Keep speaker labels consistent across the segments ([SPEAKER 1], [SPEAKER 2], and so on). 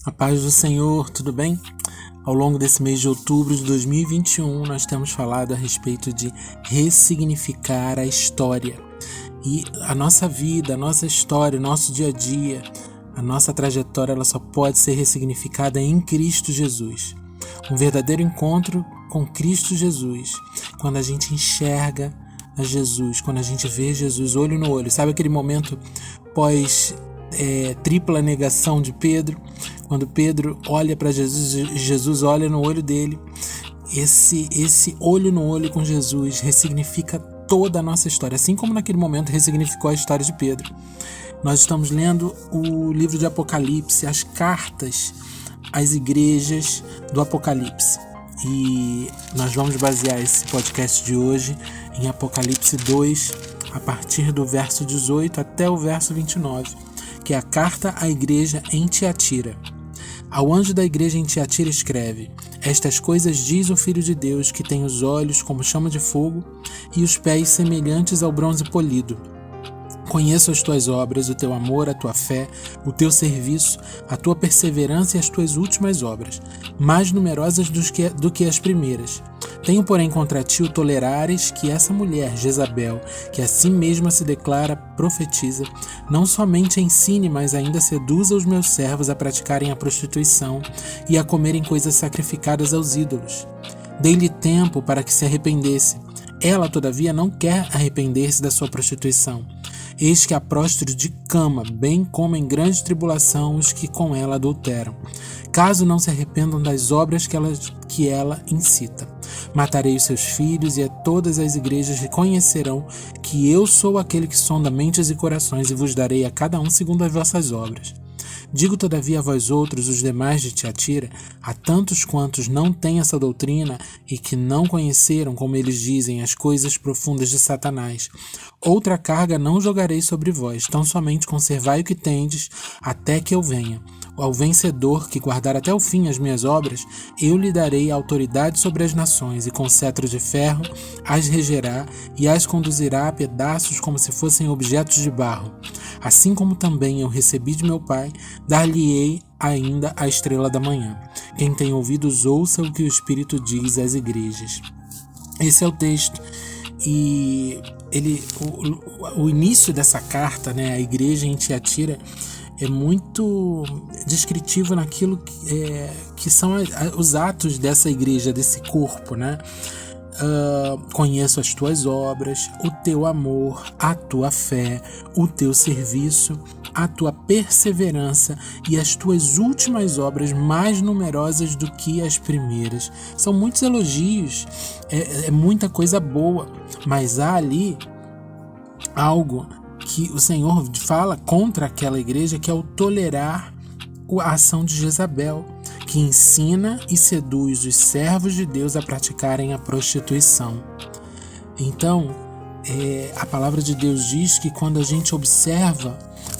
[SPEAKER 1] A paz do Senhor, tudo bem? Ao longo desse mês de outubro de 2021, nós temos falado a respeito de ressignificar a história. E a nossa vida, a nossa história, o nosso dia a dia, a nossa trajetória, ela só pode ser ressignificada em Cristo Jesus. Um verdadeiro encontro com Cristo Jesus, quando a gente enxerga a Jesus, quando a gente vê Jesus olho no olho. Sabe aquele momento pós tripla negação de Pedro? Quando Pedro olha para Jesus, Jesus olha no olho dele. Esse olho no olho com Jesus ressignifica toda a nossa história, assim como naquele momento ressignificou a história de Pedro. Nós estamos lendo o livro de Apocalipse, as cartas às igrejas do Apocalipse. E nós vamos basear esse podcast de hoje em Apocalipse 2, a partir do verso 18 até o verso 29, que é a carta à igreja em Tiatira. Ao anjo da igreja em Tiatira escreve: Estas coisas diz o Filho de Deus, que tem os olhos como chama de fogo e os pés semelhantes ao bronze polido. Conheço as tuas obras, o teu amor, a tua fé, o teu serviço, a tua perseverança e as tuas últimas obras, mais numerosas do que as primeiras. Tenho, porém, contra ti o tolerares que essa mulher, Jezabel, que a si mesma se declara profetiza, não somente ensine, mas ainda seduza os meus servos a praticarem a prostituição e a comerem coisas sacrificadas aos ídolos. Dei-lhe tempo para que se arrependesse. Ela, todavia, não quer arrepender-se da sua prostituição. Eis que a próstro de cama, bem como em grande tribulação os que com ela adulteram, caso não se arrependam das obras que ela incita. Matarei os seus filhos, e a todas as igrejas reconhecerão que eu sou aquele que sonda mentes e corações, e vos darei a cada um segundo as vossas obras. Digo todavia a vós outros, os demais de Tiatira, a tantos quantos não têm essa doutrina e que não conheceram, como eles dizem, as coisas profundas de Satanás. Outra carga não jogarei sobre vós, tão somente conservai o que tendes, até que eu venha. Ao vencedor, que guardar até o fim as minhas obras, eu lhe darei autoridade sobre as nações, e com cetro de ferro as regerá e as conduzirá a pedaços como se fossem objetos de barro. Assim como também eu recebi de meu Pai, dar-lhe-ei ainda a estrela da manhã. Quem tem ouvidos, ouça o que o Espírito diz às igrejas. Esse é o texto. E o início dessa carta, a igreja em Tiatira, é muito descritivo naquilo que são os atos dessa igreja, desse corpo, Conheço as tuas obras, o teu amor, a tua fé, o teu serviço, a tua perseverança e as tuas últimas obras mais numerosas do que as primeiras. São muitos elogios, é muita coisa boa, mas há ali algo que o Senhor fala contra aquela igreja, que é o tolerar a ação de Jezabel, que ensina e seduz os servos de Deus a praticarem a prostituição. Então, a palavra de Deus diz que quando a gente observa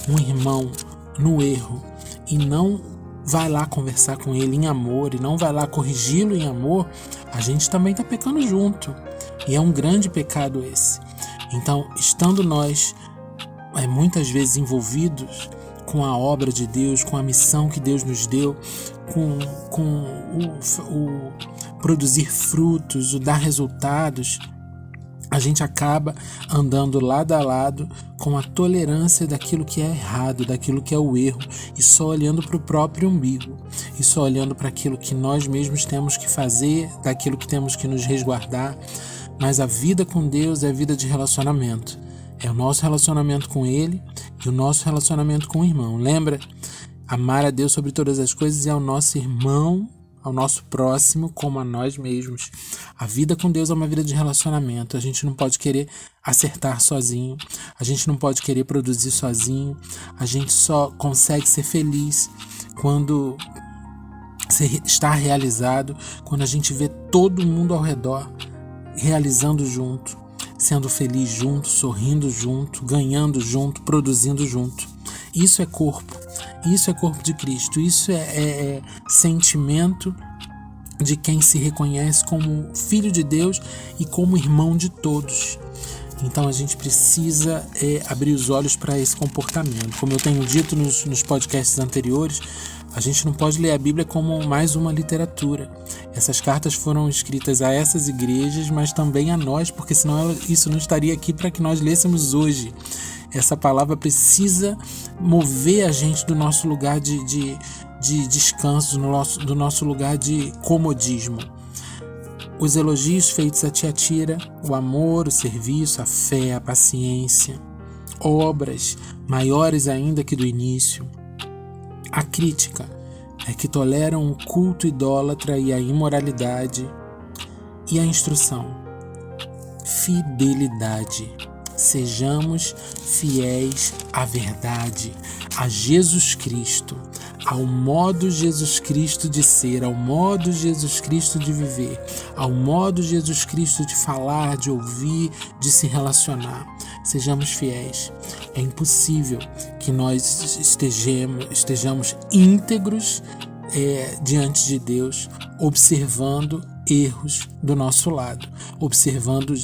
[SPEAKER 1] um irmão no erro e não vai lá conversar com ele em amor e não vai lá corrigi-lo em amor, a gente também está pecando junto. E é um grande pecado esse. Então, estando nós muitas vezes envolvidos com a obra de Deus, com a missão que Deus nos deu, com o produzir frutos, o dar resultados, a gente acaba andando lado a lado com a tolerância daquilo que é errado, daquilo que é o erro, e só olhando para o próprio umbigo, e só olhando para aquilo que nós mesmos temos que fazer, daquilo que temos que nos resguardar. Mas a vida com Deus é a vida de relacionamento. É o nosso relacionamento com Ele e o nosso relacionamento com o irmão. Lembra? Amar a Deus sobre todas as coisas e ao nosso irmão, ao nosso próximo, como a nós mesmos. A vida com Deus é uma vida de relacionamento. A gente não pode querer acertar sozinho. A gente não pode querer produzir sozinho. A gente só consegue ser feliz quando está realizado, quando a gente vê todo mundo ao redor realizando junto, sendo feliz junto, sorrindo junto, ganhando junto, produzindo junto. Isso é corpo de Cristo, isso é sentimento de quem se reconhece como filho de Deus e como irmão de todos. Então a gente precisa abrir os olhos para esse comportamento. Como eu tenho dito nos podcasts anteriores, A gente não pode ler a Bíblia como mais uma literatura. Essas cartas foram escritas a essas igrejas, mas também a nós, porque senão isso não estaria aqui para que nós lêssemos hoje. Essa palavra precisa mover a gente do nosso lugar de descanso, do nosso lugar de comodismo. Os elogios feitos a Tiatira, o amor, o serviço, a fé, a paciência, obras maiores ainda que do início. A crítica é que toleram o culto idólatra e a imoralidade. E a instrução, fidelidade. Sejamos fiéis à verdade, a Jesus Cristo, ao modo Jesus Cristo de ser, ao modo Jesus Cristo de viver, ao modo Jesus Cristo de falar, de ouvir, de se relacionar. Sejamos fiéis. É impossível que nós estejamos íntegros diante de Deus, observando erros do nosso lado, observando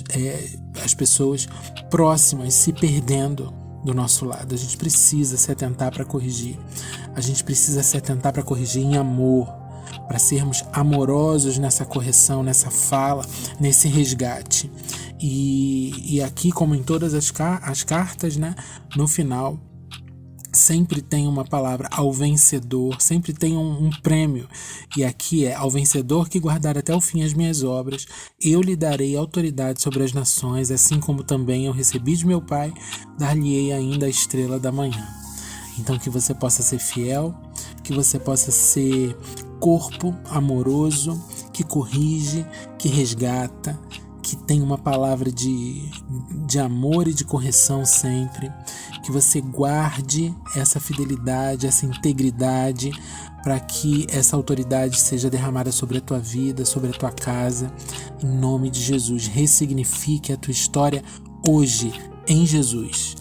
[SPEAKER 1] as pessoas próximas se perdendo do nosso lado. A gente precisa se atentar para corrigir. A gente precisa se atentar para corrigir em amor, para sermos amorosos nessa correção, nessa fala, nesse resgate. E aqui, como em todas as cartas, né, no final, sempre tem uma palavra, ao vencedor, sempre tem um prêmio. E aqui ao vencedor que guardar até o fim as minhas obras, eu lhe darei autoridade sobre as nações, assim como também eu recebi de meu Pai, dar-lhe-ei ainda a estrela da manhã. Então que você possa ser fiel, que você possa ser corpo amoroso, que corrige, que resgata, que tem uma palavra de amor e de correção sempre, que você guarde essa fidelidade, essa integridade, para que essa autoridade seja derramada sobre a tua vida, sobre a tua casa, em nome de Jesus. Ressignifique a tua história hoje, em Jesus.